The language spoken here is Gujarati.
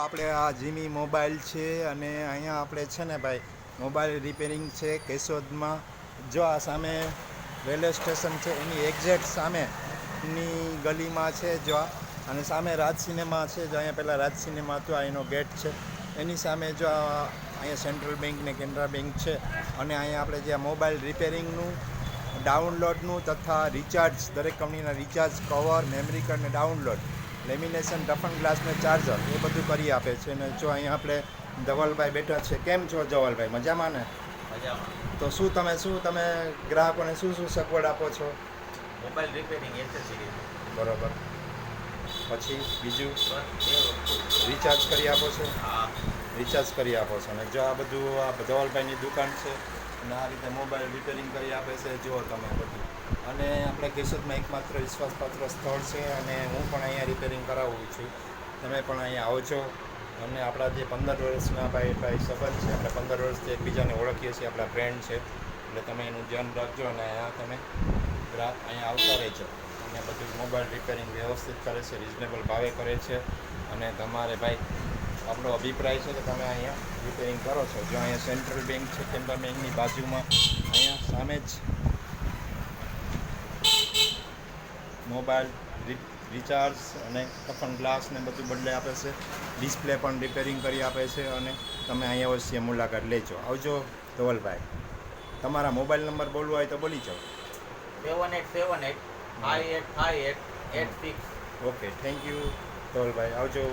આપણે આ જીમી મોબાઈલ છે અને અહીંયા આપણે છે ને ભાઈ મોબાઈલ રિપેરિંગ છે કેશોદમાં. જો આ સામે રેલવે સ્ટેશન છે એની એક્ઝેક્ટ સામેની ગલીમાં છે જો અને સામે રાજ સિનેમા છે. જો અહીંયા પહેલાં રાજ સિનેમા હતું, અહીંનો ગેટ છે. એની સામે જો અહીંયા સેન્ટ્રલ બેંક ને કેનરા બેંક છે અને અહીંયા આપણે જે મોબાઈલ રિપેરિંગનું, ડાઉનલોડનું તથા રિચાર્જ, દરેક કંપનીના રિચાર્જ, કવર, મેમરી કાર્ડ ને ડાઉનલોડ, લેમિનેશન, ટફન ગ્લાસ ને ચાર્જર એ બધું કરી આપે છે. અને જો અહીંયા આપણે ધવલભાઈ બેઠા છે. કેમ છો ધવલભાઈ? મજામાં ને? મજામાં. તો શું તમે ગ્રાહકોને શું સગવડ આપો છો? Mobile repairing accessories. બરોબર. પછી બીજું બસ રિચાર્જ કરી આપો છો? હા. રિચાર્જ કરી આપો છો. અને જો આ બધું આ ધવલભાઈની દુકાન છે અને આ રીતે મોબાઈલ રિપેરિંગ કરી આપે છે. જુઓ તમે બધું. અને આપણે કેશોદમાં એકમાત્ર વિશ્વાસપાત્ર સ્થળ છે અને હું પણ અહીંયા રિપેરિંગ કરાવું છું. તમે પણ અહીંયા આવજો. અને આપણા જે 15 વર્ષના ભાઈ સંબંધ છે, આપણે 15 વર્ષથી એકબીજાને ઓળખીએ છીએ, આપણા ફ્રેન્ડ છે. એટલે તમે એનું ધ્યાન રાખજો અને અહીંયા તમે ગ્રાહક અહીંયા આવતા રહેજો. અને બધું મોબાઈલ રિપેરિંગ વ્યવસ્થિત કરે છે, રિઝનેબલ ભાવે કરે છે. અને તમારે ભાઈ આપણો અભિપ્રાય છે કે તમે અહીંયા રિપેરિંગ કરો છો. જો અહીંયા સેન્ટ્રલ બેંક છે, કેનરા બેંકની બાજુમાં અહીંયા સામે જ મોબાઈલ રિચાર્જ અને ટફન ગ્લાસ ને બધું બદલે આપે છે. ડિસ્પ્લે પણ રિપેરિંગ કરી આપે છે. અને તમે અહીંયા અવશ્ય મુલાકાત લેજો. આવજો ધવલભાઈ. તમારા મોબાઈલ નંબર બોલવો હોય તો બોલી જાઓ. 7878 5858 86. Okay, thank you Dhavalbhai. આવજો.